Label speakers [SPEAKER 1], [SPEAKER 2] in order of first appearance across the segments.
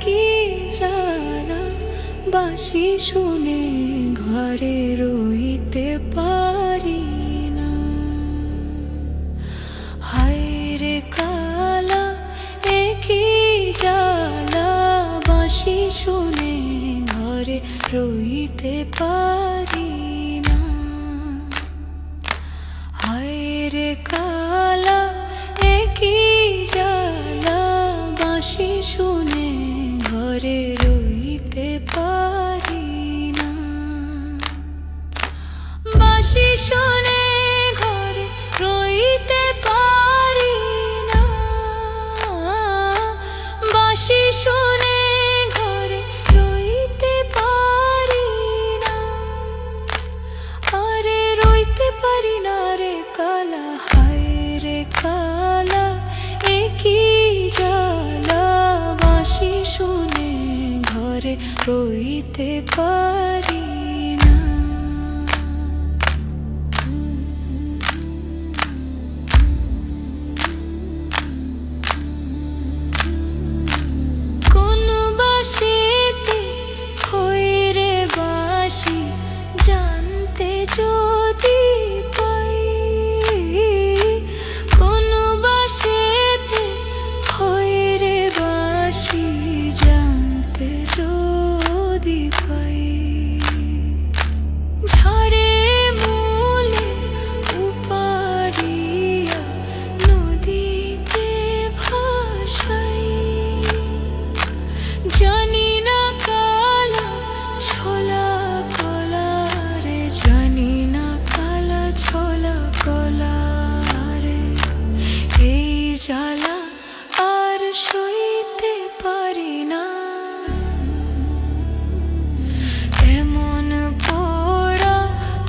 [SPEAKER 1] কি জ্বালা, বাঁশি শুনে ঘরে রইতে পারি না। হায় রে কালা, এ কি জ্বালা, বাঁশি শুনে ঘরে রইতে পারি না। হায় রে কালা, এ কি জ্বালা, বাঁশি শুনে ঘরে রইতে পারি না। বাঁশি শুনে ঘরে রইতে পারি না। বাঁশি শুনে ঘরে রইতে পারি না। আরে রইতে পারি না রে কালা, হায় রে কালা, এ কি জ্বালা, বাঁশি শুনে ঘরে রইতে পারি না। কোন বাঁশিতে হই রে বাঁশি, জানতে যদি পাই। কোন বাঁশিতে হই রে বাঁশি, জানতে যদি পাই। ঝাড়ে মূলে উপাড়িয়া নদীতে ভাসাই। জানি না কালা ছোলা কলা রে, জানি না কালা ছোলা কলা রে। এই জ্বালা আর সইতে পারি না। এমন পোড়া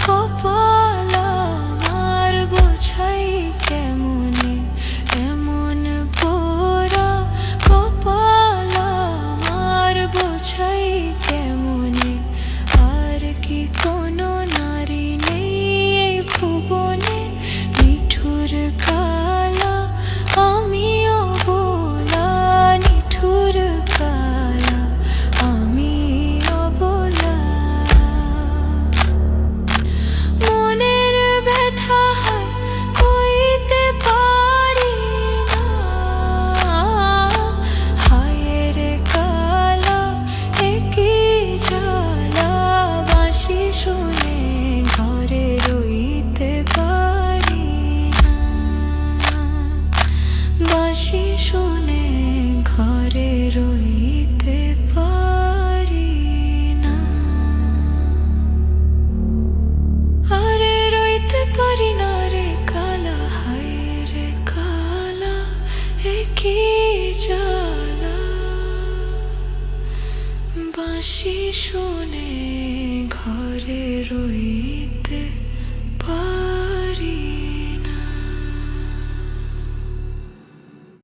[SPEAKER 1] কপাল আমার, বোঝাই কেমনে। এমন পোড়া কপাল আমার, বোঝাই কেমনে। আর কি কোনো নারী নেই এই ভুবনে, নিঠুর কালা আমি অবলা, নিঠুর কালা আমি অবলা। মনের ব্যথা হয় কইতে পারি না। হায় রে কালা, এ কি জ্বালা, বাঁশি শুনে ঘরে রইতে পারি না। বাঁশি শুনে ঘরে রইতে পারি না। আরে রইতে পারি না রে কালা, হায় রে কালা, এ কি জ্বালা, বাঁশি শুনে ঘরে রই